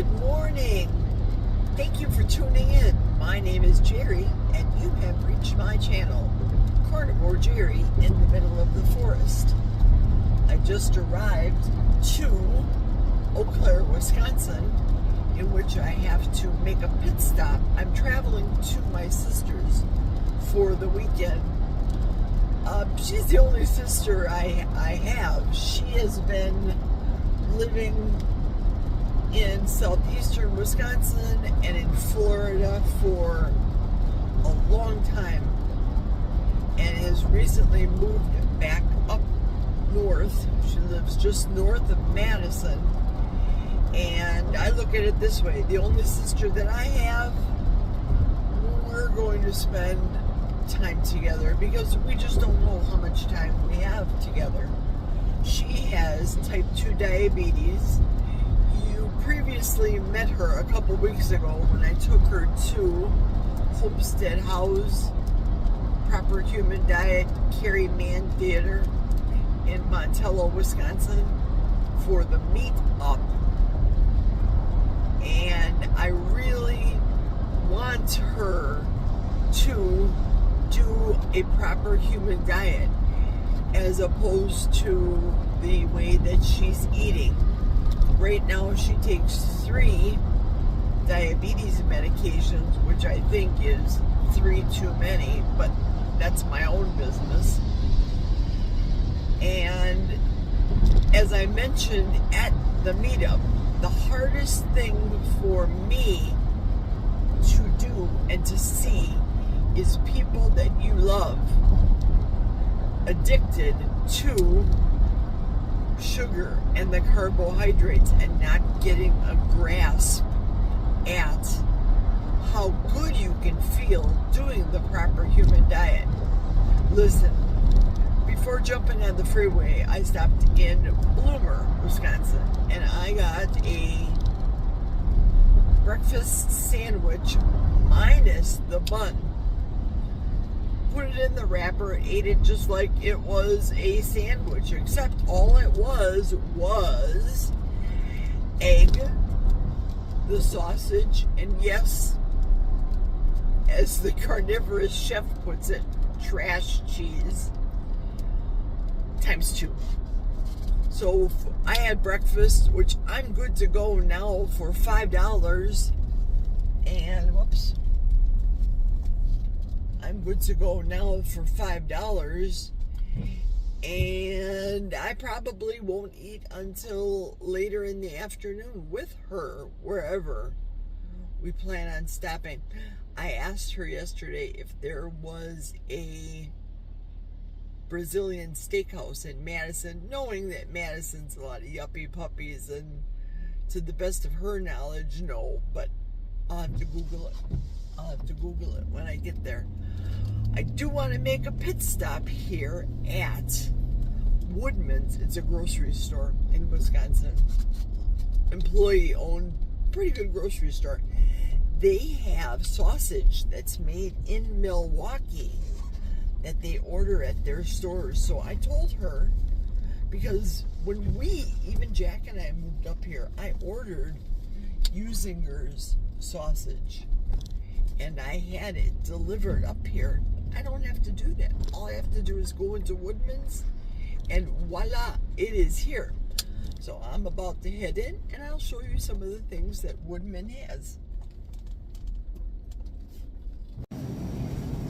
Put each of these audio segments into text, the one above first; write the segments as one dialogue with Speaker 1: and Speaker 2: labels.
Speaker 1: Good morning. Thank you for tuning in. My name is Jerry, and you have reached my channel, Carnivore Jerry, in the middle of the forest. I just arrived to Eau Claire, Wisconsin, in which I have to make a pit stop. I'm traveling to my sister's for the weekend. She's the only sister I have. She has been living in southeastern Wisconsin and in Florida for a long time, and has recently moved back up north. She lives just north of Madison, and I look at it this way: the only sister that I have, we're going to spend time together because we just don't know how much time we have together. She has type 2 diabetes. You previously met her a couple weeks ago when I took her to Homestead House, Proper Human Diet, Carrie Mann Theater in Montello, Wisconsin for the meet-up. And I really want her to do a proper human diet as opposed to the way that she's eating. Right now she takes 3 diabetes medications, which I think is 3 too many, but that's my own business. And as I mentioned at the meetup, the hardest thing for me to do and to see is people that you love addicted to sugar and the carbohydrates and not getting a grasp at how good you can feel doing the proper human diet. Listen, before jumping on the freeway, I stopped in Bloomer, Wisconsin, and I got a breakfast sandwich minus the bun. Put it in the wrapper, ate it just like it was a sandwich, except all it was egg, the sausage, and yes, as the carnivorous chef puts it, trash cheese times 2. So I had breakfast, which I'm good to go now for $5, and whoops. I'm good to go now for $5, and I probably won't eat until later in the afternoon with her, wherever we plan on stopping. I asked her yesterday if there was a Brazilian steakhouse in Madison, knowing that Madison's a lot of yuppie puppies, and to the best of her knowledge, no, but I'll have to Google it. I'll have to Google it when I get there. I do want to make a pit stop here at Woodman's. It's a grocery store in Wisconsin. Employee-owned, pretty good grocery store. They have sausage that's made in Milwaukee that they order at their stores. So I told her, because when even Jack and I moved up here, I ordered Usinger's sausage, and I had it delivered up here. I don't have to do that. All I have to do is go into Woodman's, and voila, it is here. So I'm about to head in, and I'll show you some of the things that Woodman has.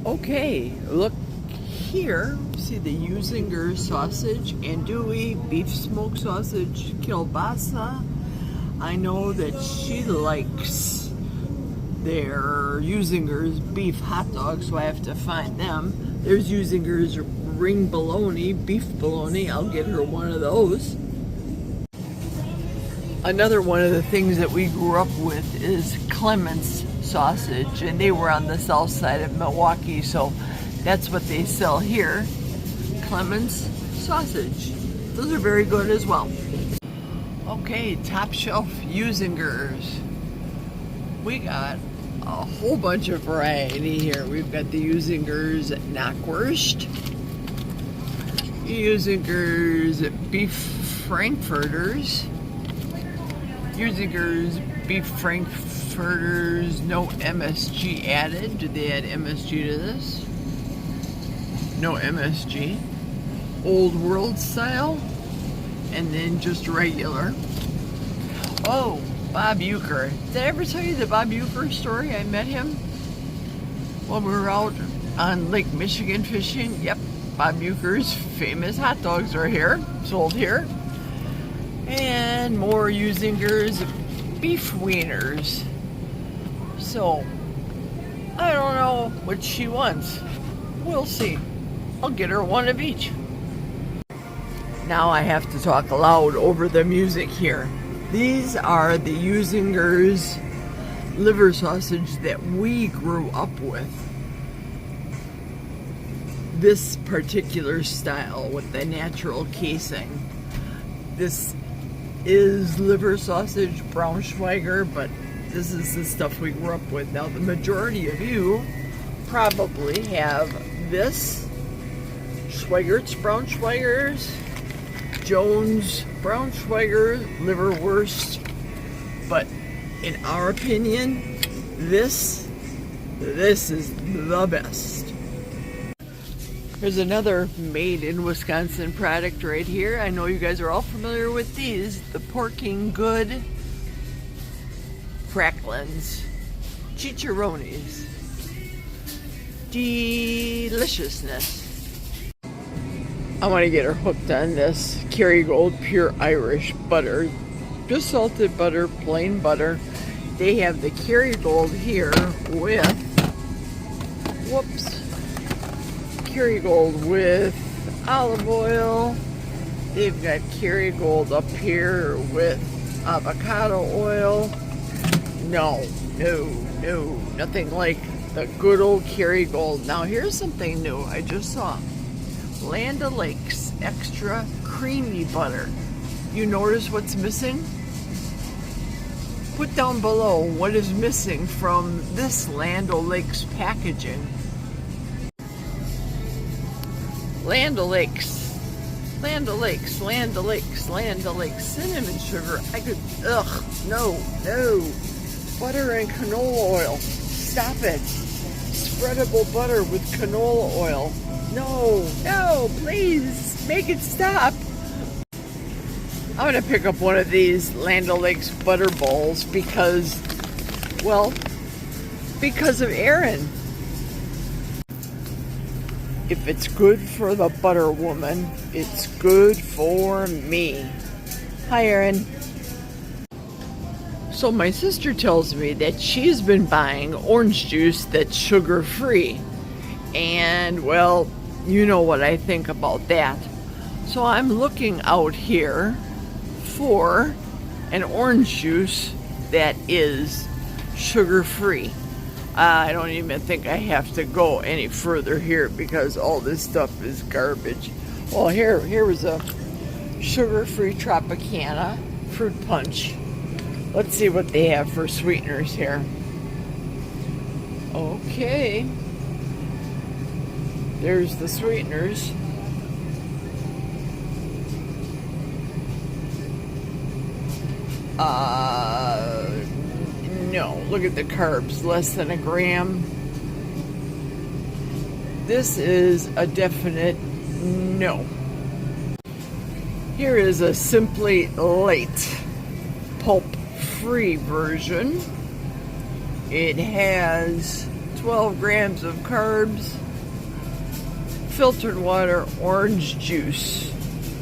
Speaker 1: Okay, look here. See the Usinger sausage, andouille, beef smoked sausage, kielbasa. I know that she likes their Usinger's beef hot dogs, so I have to find them. There's Usinger's ring bologna, beef bologna. I'll get her one of those. Another one of the things that we grew up with is Clements sausage, and they were on the south side of Milwaukee, so that's what they sell here. Clements sausage. Those are very good as well. Okay, top shelf Usinger's. We got a whole bunch of variety here. We've got the Usinger's Knackwurst, Usinger's beef frankfurters, Usinger's beef frankfurters, no MSG added. Did they add MSG to this? No MSG. Old world style, and then just regular. Oh, Bob Uecker. Did I ever tell you the Bob Uecker story? I met him when we were out on Lake Michigan fishing. Yep, Bob Uecker's famous hot dogs are here, sold here. And more Usinger's beef wieners. So, I don't know what she wants. We'll see. I'll get her one of each. Now I have to talk loud over the music here. These are the Usinger's liver sausage that we grew up with. This particular style with the natural casing. This is liver sausage Braunschweiger, but this is the stuff we grew up with. Now the majority of you probably have this, Schweigert's Braunschweigers, Jones Braunschweiger liverwurst, but in our opinion, this is the best. There's another made in Wisconsin product right here. I know you guys are all familiar with these, the Porking Good Cracklins Chicharrones. Deliciousness. I want to get her hooked on this Kerrygold Pure Irish butter. Just salted butter, plain butter. They have the Kerrygold here with, Kerrygold with olive oil. They've got Kerrygold up here with avocado oil. No, nothing like the good old Kerrygold. Now here's something new I just saw. Land O'Lakes extra creamy butter. You notice what's missing? Put down below what is missing from this Land O'Lakes packaging. Land O'Lakes, Land O'Lakes, Land O'Lakes, Land O'Lakes, cinnamon sugar. No. Butter and canola oil. Stop it. Spreadable butter with canola oil. No, please, make it stop. I'm gonna pick up one of these Land O'Lakes butter bowls because of Erin. If it's good for the butter woman, it's good for me. Hi, Erin. So my sister tells me that she's been buying orange juice that's sugar-free. And, well, you know what I think about that. So I'm looking out here for an orange juice that is sugar-free. I don't even think I have to go any further here because all this stuff is garbage. Well, here was a sugar-free Tropicana fruit punch. Let's see what they have for sweeteners here. Okay. There's the sweeteners. No, look at the carbs, less than a gram. This is a definite no. Here is a Simply Light pulp-free version. It has 12 grams of carbs, filtered water, orange juice.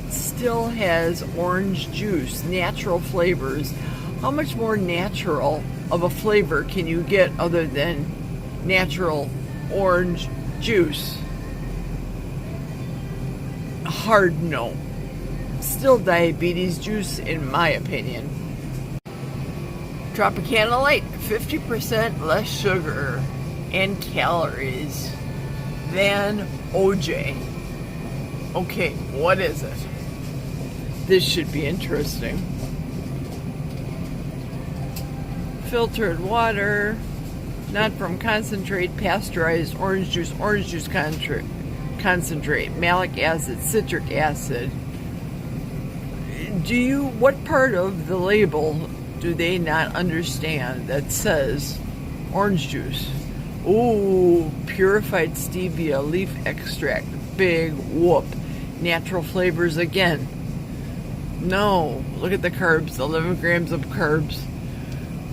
Speaker 1: Still has orange juice, natural flavors. How much more natural of a flavor can you get other than natural orange juice? Hard no. Still diabetes juice in my opinion. Tropicana Light, 50% less sugar and calories than OJ. Okay, what is it? This should be interesting. Filtered water, not from concentrate, pasteurized orange juice concentrate, malic acid, citric acid. What part of the label do they not understand that says orange juice? Ooh, purified stevia, leaf extract, big whoop. Natural flavors again. No, look at the carbs, 11 grams of carbs.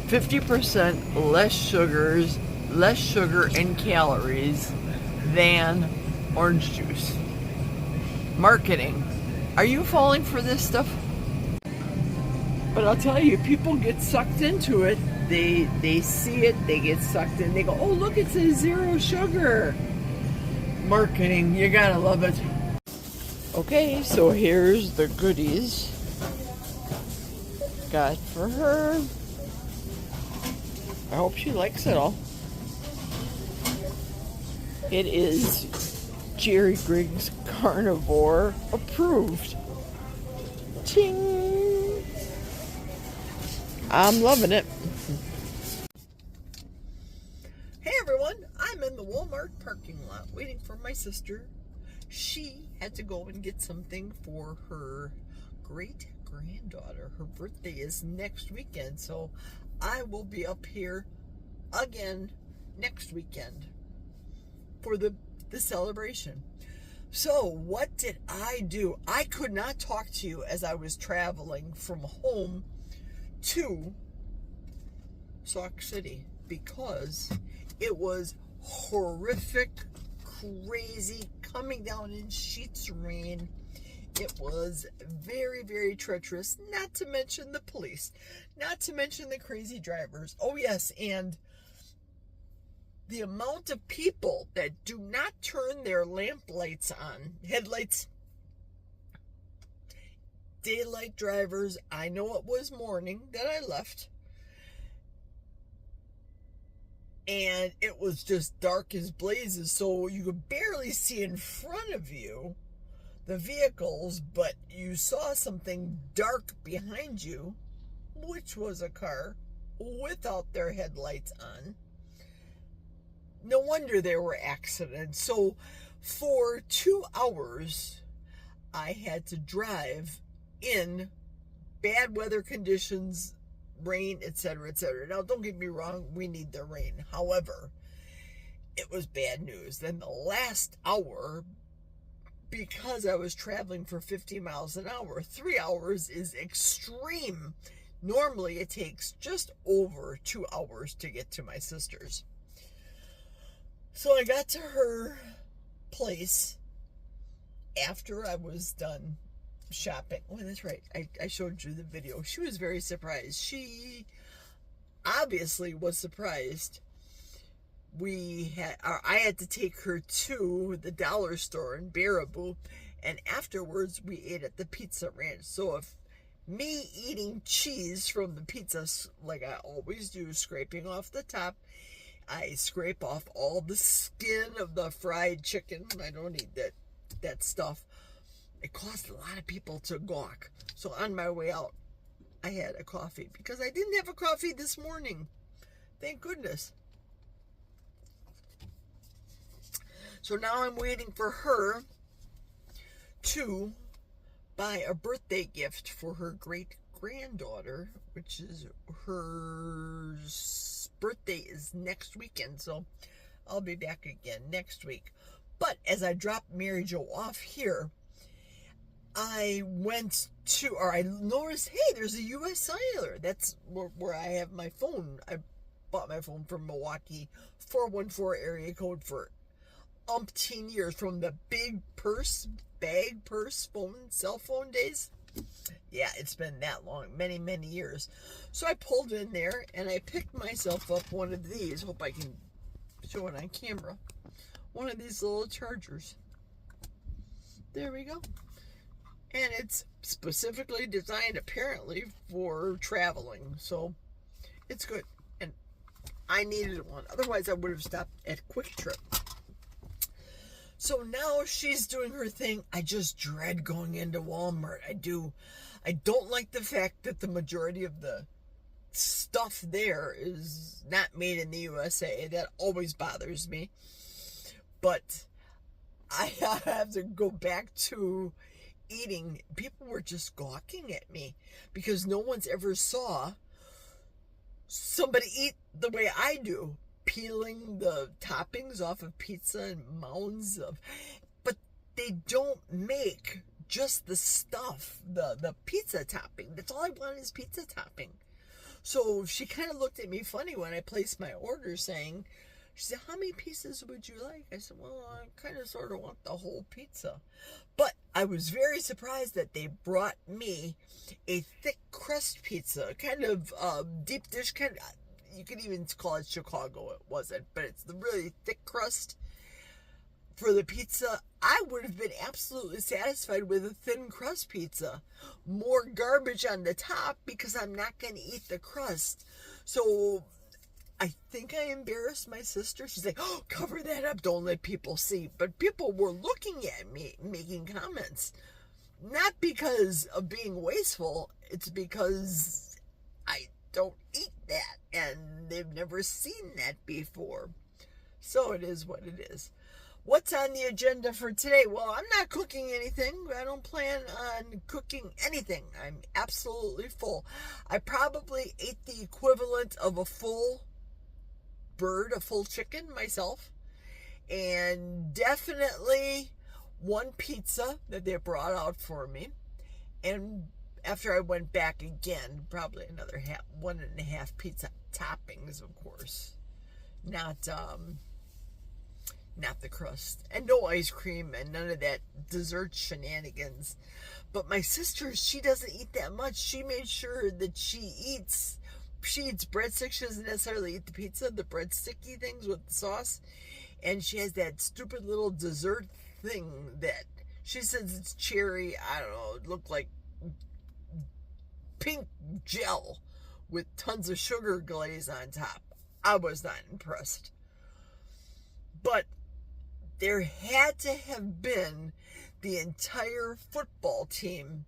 Speaker 1: 50% less sugar and calories than orange juice. Marketing. Are you falling for this stuff? But I'll tell you, people get sucked into it. They see it, they get sucked in. They go, oh, look, it says 0 sugar. Marketing, you gotta love it. Okay, so here's the goodies got for her. I hope she likes it all. It is Jerry Griggs Carnivore approved. Ching! I'm loving it. Hey everyone, I'm in the Walmart parking lot waiting for my sister. She had to go and get something for her great granddaughter. Her birthday is next weekend, so I will be up here again next weekend for the celebration. So what did I do? I could not talk to you as I was traveling from home to Sauk City because it was horrific, crazy, coming down in sheets of rain. It was very, very treacherous, not to mention the police, not to mention the crazy drivers. Oh yes, and the amount of people that do not turn their lamp lights on, headlights, daylight drivers. I know it was morning that I left, and it was just dark as blazes, so you could barely see in front of you the vehicles, but you saw something dark behind you, which was a car without their headlights on. No wonder there were accidents. So for 2 hours, I had to drive in bad weather conditions, rain, etc., etc. Now, don't get me wrong, we need the rain. However, it was bad news. Then the last hour, because I was traveling for 50 miles an hour, 3 hours is extreme. Normally, it takes just over 2 hours to get to my sister's. So I got to her place after I was done shopping. Oh, that's right. I showed you the video. She was very surprised. She obviously was surprised. I had to take her to the dollar store in Baraboo, and afterwards we ate at the Pizza Ranch. So if me eating cheese from the pizza, like I always do, scraping off the top, I scrape off all the skin of the fried chicken. I don't need that stuff. It caused a lot of people to gawk. So on my way out, I had a coffee because I didn't have a coffee this morning. Thank goodness. So now I'm waiting for her to buy a birthday gift for her great granddaughter, which is her birthday is next weekend. So I'll be back again next week. But as I dropped Mary Jo off here, I noticed, hey, there's a U.S. Cellular. That's where I have my phone. I bought my phone from Milwaukee, 414 area code for umpteen years, from the bag purse phone, cell phone days. Yeah, it's been that long, many, many years. So I pulled in there and I picked myself up one of these. Hope I can show it on camera. One of these little chargers. There we go. And it's specifically designed apparently for traveling. So it's good. And I needed one. Otherwise I would have stopped at Quick Trip. So now she's doing her thing. I just dread going into Walmart. I do. I don't like the fact that the majority of the stuff there is not made in the USA. That always bothers me. But I have to go back to eating. People were just gawking at me because no one's ever saw somebody eat the way I do, peeling the toppings off of pizza and mounds of, but they don't make just the stuff, the pizza topping. That's all I want is pizza topping. So she kind of looked at me funny when I placed my order, saying, she said, how many pieces would you like? I said, well, I kind of sort of want the whole pizza. But I was very surprised that they brought me a thick crust pizza, kind of deep dish, kind of, you could even call it Chicago. It wasn't, but it's the really thick crust for the pizza. I would have been absolutely satisfied with a thin crust pizza. More garbage on the top because I'm not going to eat the crust. So I think I embarrassed my sister. She's like, oh, cover that up. Don't let people see. But people were looking at me, making comments. Not because of being wasteful. It's because I don't eat that. And they've never seen that before. So it is what it is. What's on the agenda for today? Well, I'm not cooking anything. I don't plan on cooking anything. I'm absolutely full. I probably ate the equivalent of a full bird, a full chicken myself. And definitely one pizza that they brought out for me. And after I went back again, probably another 1.5 pizza toppings, of course. Not the crust, and no ice cream, and none of that dessert shenanigans. But my sister, she doesn't eat that much. She made sure that she eats breadsticks. She doesn't necessarily eat the pizza, the breadsticky things with the sauce, and she has that stupid little dessert thing that she says it's cherry, I don't know, it looked like pink gel with tons of sugar glaze on top. I was not impressed. But there had to have been the entire football team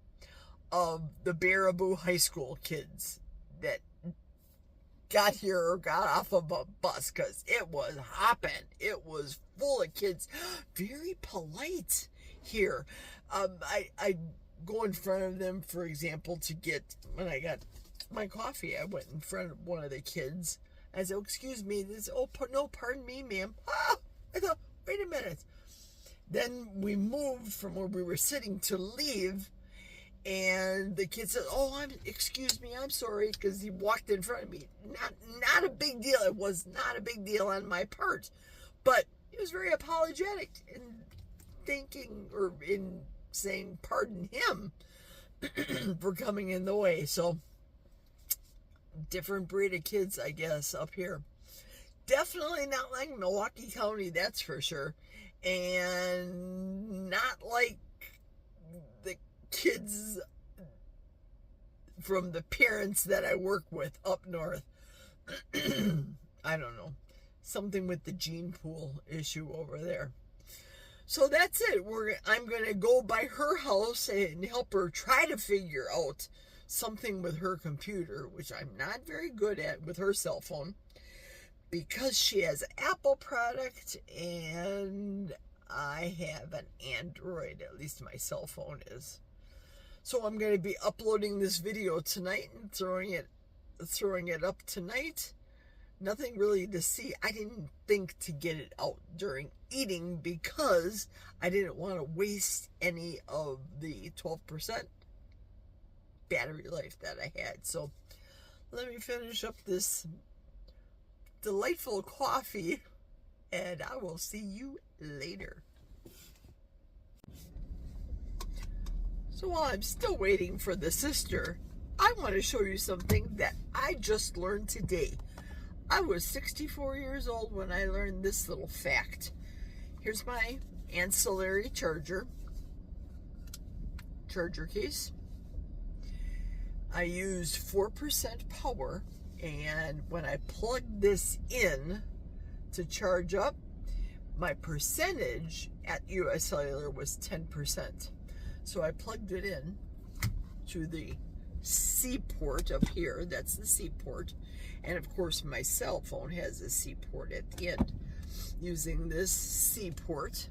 Speaker 1: of the Baraboo High School kids that got here or got off of a bus, because it was hopping. It was full of kids. Very polite here. I go in front of them, for example, to get, when I got my coffee, I went in front of one of the kids. I said, oh, excuse me. This, oh, no, pardon me, ma'am. I thought, wait a minute. Then we moved from where we were sitting to leave, and the kid said, oh, excuse me, I'm sorry, because he walked in front of me. Not a big deal. It was not a big deal on my part, but he was very apologetic in thinking, or in saying, pardon him for coming in the way. So, different breed of kids, I guess, up here. Definitely not like Milwaukee County, that's for sure. And not like the kids from the parents that I work with up north. I don't know. Something with the gene pool issue over there. So that's it. I'm going to go by her house and help her try to figure out something with her computer, which I'm not very good at with her cell phone, because she has an Apple product and I have an Android. At least my cell phone is. So I'm going to be uploading this video tonight and throwing it up tonight. Nothing really to see. I didn't think to get it out during eating because I didn't want to waste any of the 12% battery life that I had. So let me finish up this delightful coffee and I will see you later. So while I'm still waiting for the sister, I want to show you something that I just learned today. I was 64 years old when I learned this little fact. Here's my ancillary charger case. I used 4% power, and when I plugged this in to charge up, my percentage at US Cellular was 10%. So I plugged it in to the C port up here. That's the C port. And of course my cell phone has a C port at the end. Using this C port,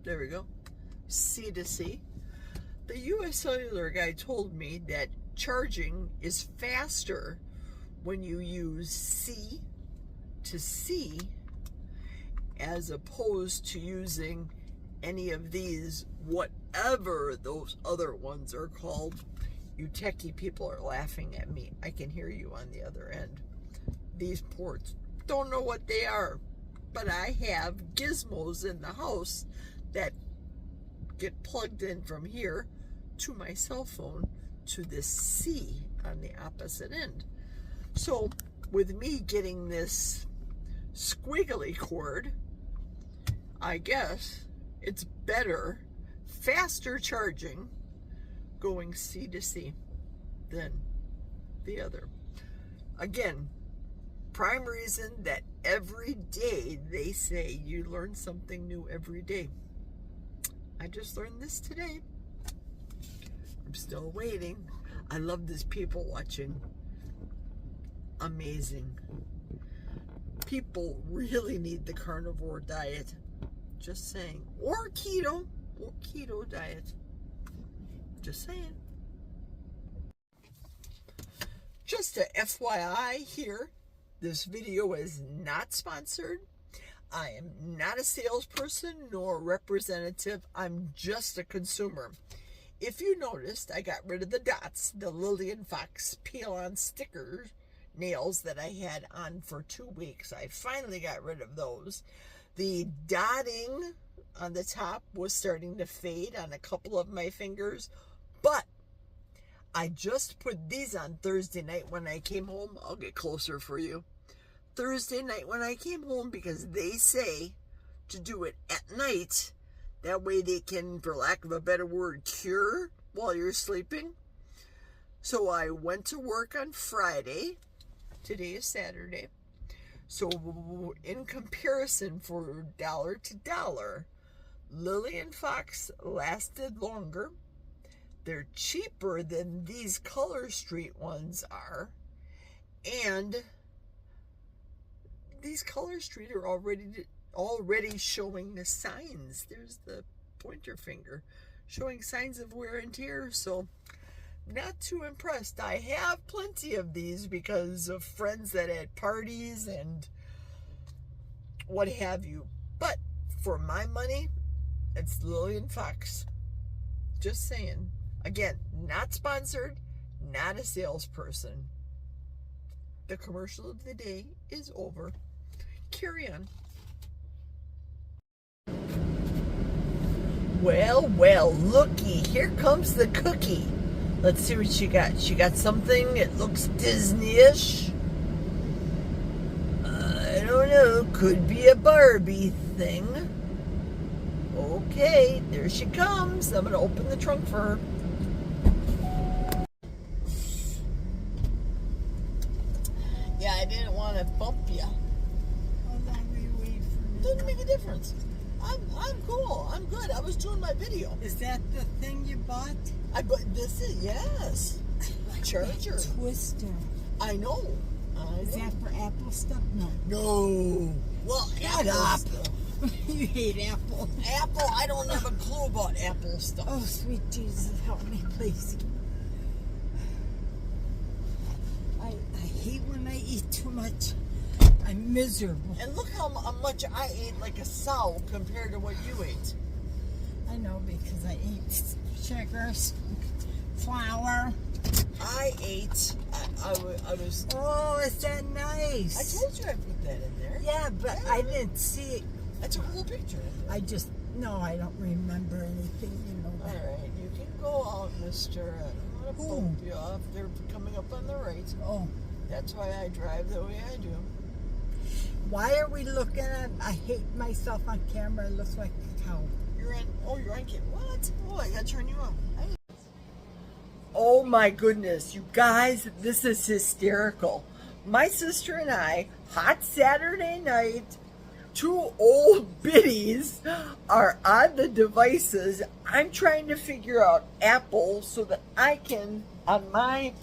Speaker 1: there we go, C to C. The US Cellular guy told me that charging is faster when you use C to C as opposed to using any of these, whatever those other ones are called. You techie people are laughing at me. I can hear you on the other end. These ports, don't know what they are, but I have gizmos in the house that get plugged in from here to my cell phone to this C on the opposite end. So with me getting this squiggly cord, I guess it's better, faster charging going C to C than the other. Again, prime reason that every day they say you learn something new every day. I just learned this today. I'm still waiting. I love this people watching. Amazing. People really need the carnivore diet. Just saying. Or keto diet. Just saying. Just a FYI here, this video is not sponsored. I am not a salesperson nor a representative. I'm just a consumer. If you noticed, I got rid of the dots, the Lillian Fox peel-on sticker nails that I had on for 2 weeks. I finally got rid of those. The dotting on the top was starting to fade on a couple of my fingers, but I just put these on Thursday night when I came home. I'll get closer for you. Thursday night when I came home, because they say to do it at night. That way they can, for lack of a better word, cure while you're sleeping. So I went to work on Friday. Today is Saturday. So in comparison, for dollar to dollar, Lillian Fox lasted longer. They're cheaper than these Color Street ones are. And these Color Street are already showing the signs. There's the pointer finger showing signs of wear and tear. So not too impressed. I have plenty of these because of friends that had parties and what have you. But for my money, it's Lillian Fox. Just saying. Again, not sponsored, not a salesperson. The commercial of the day is over. Carry on. Well, looky, here comes the cookie. Let's see what she got. She got something, it looks Disney-ish. I don't know, could be a Barbie thing. Okay, there she comes. I'm gonna open the trunk for her. Yeah, I didn't want to bump you. Doesn't make a difference. I'm cool. I'm good. I was doing my video.
Speaker 2: Is that the thing you bought?
Speaker 1: This is, yes. Charger.
Speaker 2: Twister.
Speaker 1: I know.
Speaker 2: Is that for Apple stuff? No.
Speaker 1: No. Well,
Speaker 2: Shut
Speaker 1: Apple
Speaker 2: up.
Speaker 1: stuff.
Speaker 2: You hate Apple.
Speaker 1: Apple, I don't have a clue about Apple stuff.
Speaker 2: Oh, sweet Jesus, help me, please. I hate when I eat too much. I'm miserable.
Speaker 1: And look how much I ate like a sow compared to what you ate.
Speaker 2: I know, because I eat sugars, flour.
Speaker 1: I ate, I was...
Speaker 2: Oh, is that nice?
Speaker 1: I told you I put that in there.
Speaker 2: Yeah, but
Speaker 1: Yeah.
Speaker 2: I didn't see it.
Speaker 1: I took a whole picture.
Speaker 2: I don't remember anything, you know.
Speaker 1: All right, you can go out, mister. I'm going to bump you off. They're coming up on the right.
Speaker 2: Oh.
Speaker 1: That's why I drive the way I do.
Speaker 2: Why are we looking at, I hate myself on camera. I look like a cow.
Speaker 1: You're on camera. What? Oh, I got to turn you on. Oh my goodness, you guys, this is hysterical. My sister and I, hot Saturday night, 2 old biddies are on the devices. I'm trying to figure out Apple so that I can, on my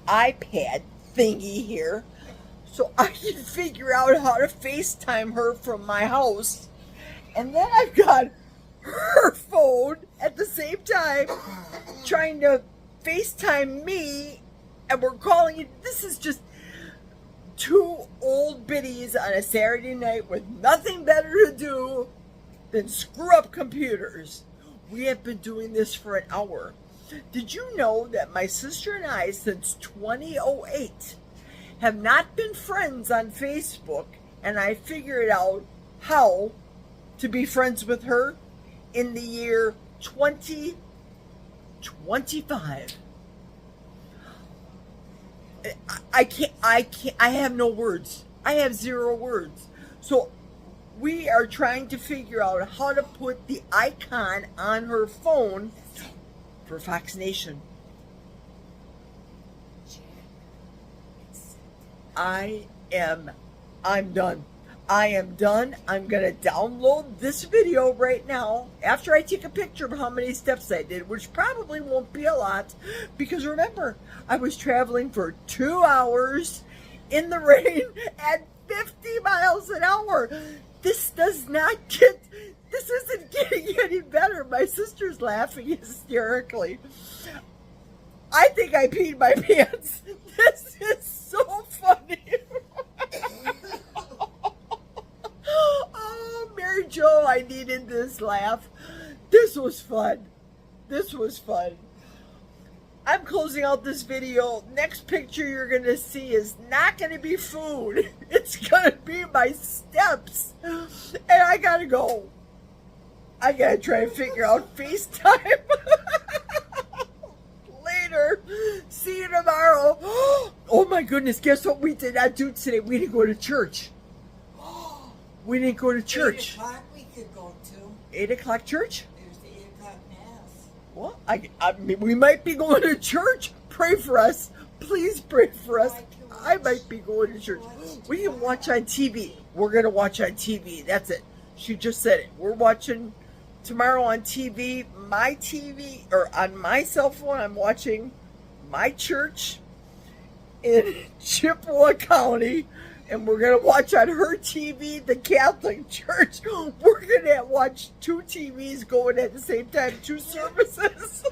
Speaker 1: iPad thingy here, so I can figure out how to FaceTime her from my house. And then I've got her phone at the same time trying to FaceTime me, and we're calling it. This is just, two old biddies on a Saturday night with nothing better to do than screw up computers. We have been doing this for an hour. Did you know that my sister and I, since 2008, have not been friends on Facebook, and I figured out how to be friends with her in the year 2025. I have no words. I have zero words. So we are trying to figure out how to put the icon on her phone for Fox Nation. I'm done. I am done. I'm going to download this video right now after I take a picture of how many steps I did, which probably won't be a lot, because remember, I was traveling for 2 hours in the rain at 50 miles an hour. This isn't getting any better. My sister's laughing hysterically. I think I peed my pants. This is so funny. Oh, Mary Jo, I needed this laugh. This was fun. This was fun. I'm closing out this video. Next picture you're going to see is not going to be food. It's going to be my steps. And I got to go. I got to try and figure out FaceTime. Later. See you tomorrow. Oh my goodness. Guess what we did not do today? We didn't go to church. We didn't go to church.
Speaker 2: 8 o'clock we could go to.
Speaker 1: 8 o'clock church?
Speaker 2: There's the 8 o'clock mass.
Speaker 1: Well, I mean, we might be going to church. Pray for us. Please pray for us. I might be going to church. We can watch on TV. We're going to watch on TV. That's it. She just said it. We're watching tomorrow on TV. My TV, or on my cell phone, I'm watching my church in Chippewa County. And we're going to watch on her TV, the Catholic Church. We're going to watch 2 TVs going at the same time, 2 services.